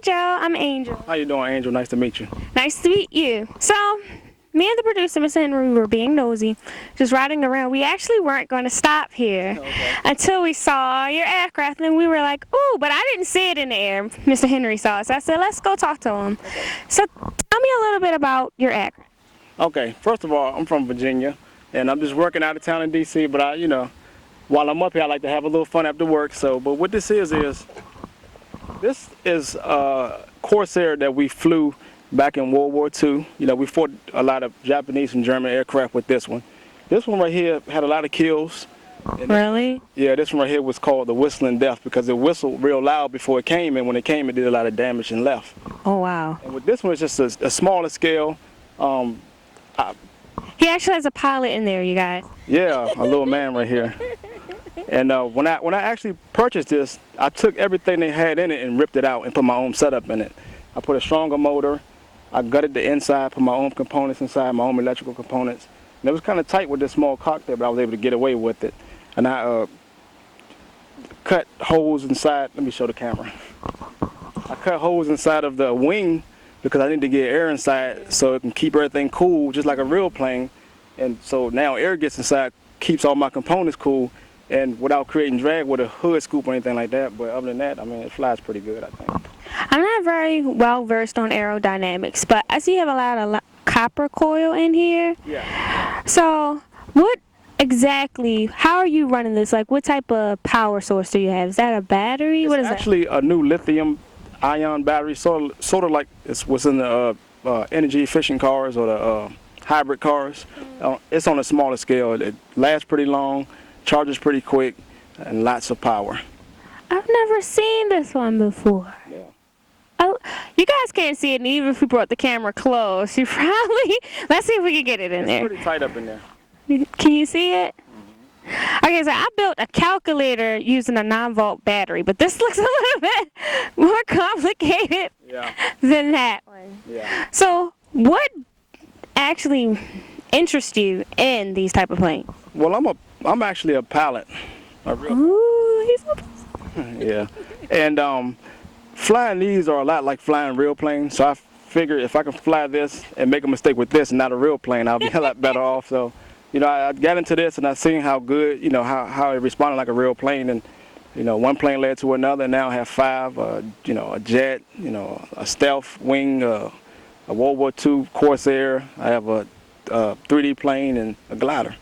Joe. I'm Angel. How you doing, Angel? Nice to meet you. Nice to meet you. So, me and the producer, Mr. Henry, were being nosy, just riding around. We actually weren't going to stop here until we saw your aircraft, and we were like, ooh, but I didn't see it in the air. Mr. Henry saw it, so I said, let's go talk to him. So, tell me a little bit about your aircraft. Okay, first of all, I'm from Virginia, and I'm just working out of town in D.C., but while I'm up here, I like to have a little fun after work. So, but what this is a Corsair that we flew back in World War II. We fought a lot of Japanese and German aircraft with this one. This one right here had a lot of kills. Really? Yeah, this one right here was called the Whistling Death because it whistled real loud before it came, and when it came, it did a lot of damage and left. Oh, wow. And with this one, it's just a smaller scale. He actually has a pilot in there, you guys. Yeah, a little man right here. And when I actually purchased this, I took everything they had in it and ripped it out and put my own setup in it. I put a stronger motor. I gutted the inside, put my own components inside, my own electrical components. And it was kind of tight with this small cockpit, but I was able to get away with it. And I cut holes inside. Let me show the camera. I cut holes inside of the wing because I need to get air inside so it can keep everything cool, just like a real plane. And so now air gets inside, keeps all my components cool, and without creating drag with a hood scoop or anything like that. But other than that, I mean, it flies pretty good, I think. I'm not very well versed on aerodynamics, but I see you have a lot of copper coil in here. Yeah. So, what exactly, how are you running this? Like, what type of power source do you have? Is that a battery? What is that? It's actually a new lithium-ion battery, sort of like it's what's in the energy-efficient cars or the hybrid cars. It's on a smaller scale. It lasts pretty long, charges pretty quick, and lots of power. I've never seen this one before. Yeah. Oh, you guys can't see it, and even if we brought the camera close, you probably... Let's see if we can get it in there. It's pretty tight up in there. Can you see it? Okay, so I built a calculator using a 9-volt battery, but this looks a little bit more complicated than that one. Yeah. So, what actually interests you in these type of planes? Well, I'm actually a pilot. Ooh, he's a... Yeah. And flying these are a lot like flying real planes. So I figured if I can fly this and make a mistake with this and not a real plane, I'll be a lot better off. So, I got into this and I seen how good, how it responded like a real plane. And, one plane led to another. And now I have 5, a jet, a stealth wing, a World War II Corsair. I have a 3D plane and a glider.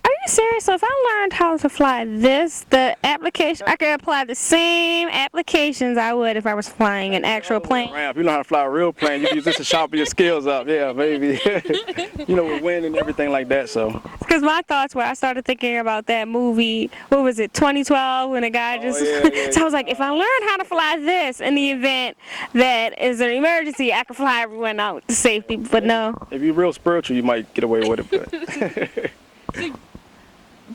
Are you serious? So if I learned how to fly this, the application, I could apply the same applications I would if I was flying an actual plane. If you know how to fly a real plane, you can use this to sharpen your skills up. Yeah, baby. With wind and everything like that. So. Because my thoughts were, I started thinking about that movie, what was it, 2012, when a guy just... So I was like, if I learn how to fly this in the event that is an emergency, I can fly everyone out to safety. But no. If you're real spiritual, you might get away with it. But.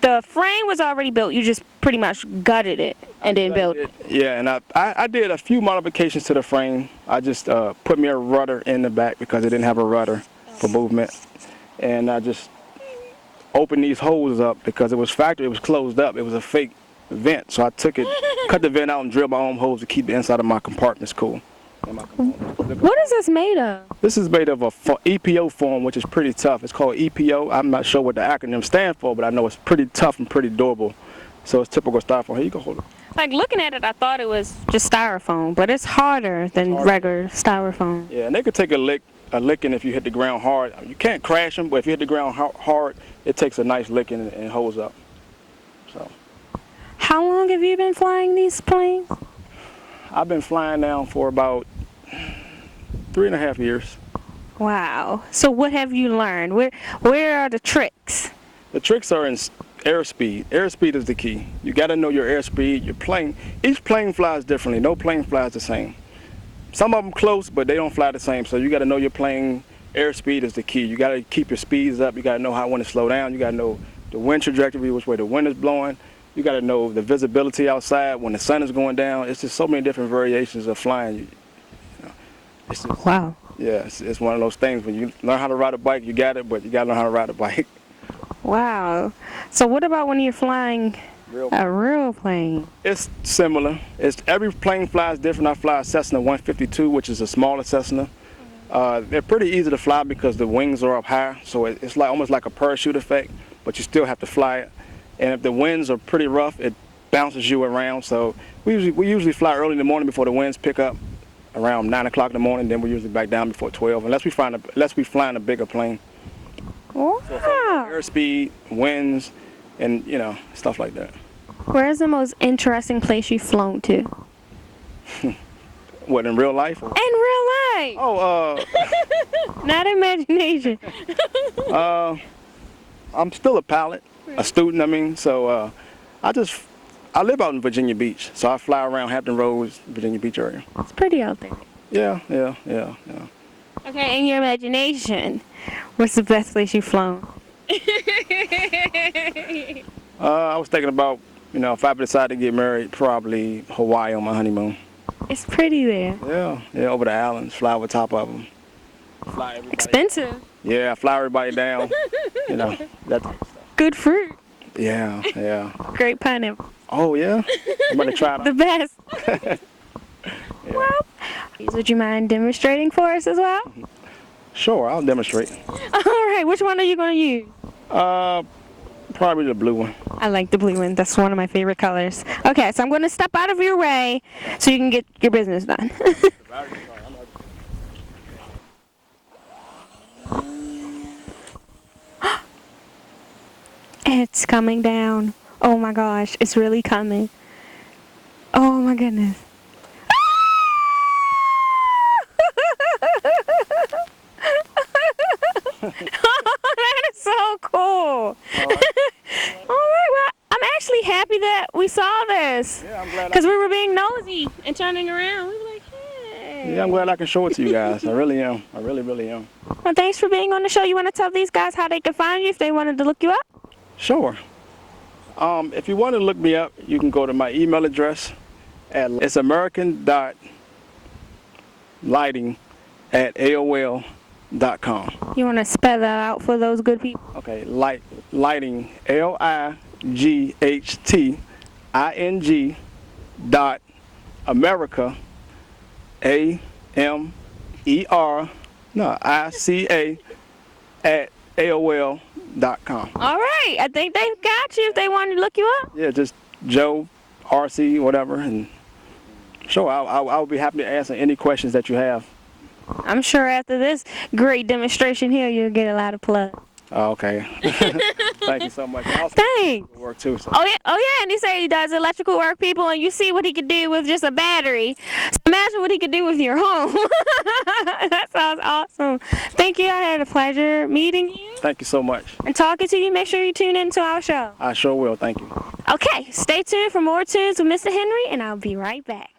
The frame was already built. You just pretty much gutted it and then built it. Yeah, and I did a few modifications to the frame. I just put me a rudder in the back because it didn't have a rudder for movement. And I just opened these holes up because it was factory. It was closed up. It was a fake vent. So I took it, cut the vent out and drilled my own holes to keep the inside of my compartments cool. What is this made of? This is made of a EPO foam, which is pretty tough. It's called EPO. I'm not sure what the acronym stands for, but I know it's pretty tough and pretty durable. So it's typical styrofoam. Here, you can hold it. Like, looking at it, I thought it was just styrofoam, but it's harder than regular styrofoam. Yeah, and they could take a licking if you hit the ground hard. You can't crash them, but if you hit the ground hard, it takes a nice licking and holds up. So. How long have you been flying these planes? I've been flying now for about 3.5 years. Wow. So what have you learned? Where are the tricks? The tricks are in airspeed. Airspeed is the key. You got to know your airspeed. Your plane, each plane flies differently. No plane flies the same. Some of them close, but they don't fly the same. So you got to know your plane. Airspeed is the key. You got to keep your speeds up. You got to know when to slow down. You got to know the wind trajectory, which way the wind is blowing. You got to know the visibility outside when the sun is going down. It's just so many different variations of flying. It's just, wow. Yeah, it's one of those things. When you learn how to ride a bike, you got it, but you got to learn how to ride a bike. Wow. So what about when you're flying A real plane. It's similar. It's every plane flies different. I fly a Cessna 152, which is a smaller Cessna. They're pretty easy to fly because the wings are up high, so it's like almost like a parachute effect, but you still have to fly it. And if the winds are pretty rough, it bounces you around. So we usually fly early in the morning before the winds pick up, around 9 o'clock in the morning. Then we're usually back down before 12, unless we flying a bigger plane. Wow. Airspeed, winds, and stuff like that. Where's the most interesting place you've flown to? What, in real life? In real life. Oh, Not imagination. I'm still a pilot, a student. I mean, so I live out in Virginia Beach, so I fly around Hampton Roads, Virginia Beach area. It's pretty out there. Yeah. Okay, in your imagination, what's the best place you've flown? I was thinking about, if I decide to get married, probably Hawaii on my honeymoon. It's pretty there. Yeah, over the islands, fly over top of them. Fly everybody. Expensive. Yeah, fly everybody down. That type of stuff. Good fruit. Yeah. Great pineapple. Oh yeah, I'm gonna try it. The best. Well, would you mind demonstrating for us as well? Sure, I'll demonstrate. All right, which one are you going to use? Probably the blue one. I like the blue one. That's one of my favorite colors. Okay, so I'm going to step out of your way so you can get your business done. It's coming down. Oh my gosh, it's really coming. Oh my goodness. That is so cool. All right, well, I'm actually happy that we saw this. Yeah, I'm glad. Because we were being nosy and turning around. We were like, hey. Yeah, I'm glad I can show it to you guys. I really am. I really am. Well, thanks for being on the show. You want to tell these guys how they can find you if they wanted to look you up? Sure. If you want to look me up, you can go to my email address it's american.lighting@aol.com. You want to spell that out for those good people? Okay, lighting, LIGHTING dot America, ICA at AOL.com. All right. I think they've got you if they wanted to look you up. Yeah, just Joe, RC, whatever, and sure, I'll be happy to answer any questions that you have. I'm sure after this great demonstration here, you'll get a lot of plug. Oh, okay. Thank you so much. Thanks. Work too. So. Oh yeah, and he said he does electrical work, people, and you see what he could do with just a battery. So imagine what he could do with your home. That sounds awesome. Thank you. I had a pleasure meeting you. Thank you so much. And talking to you. Make sure you tune into our show. I sure will. Thank you. Okay, stay tuned for more tunes with Mr. Henry, and I'll be right back.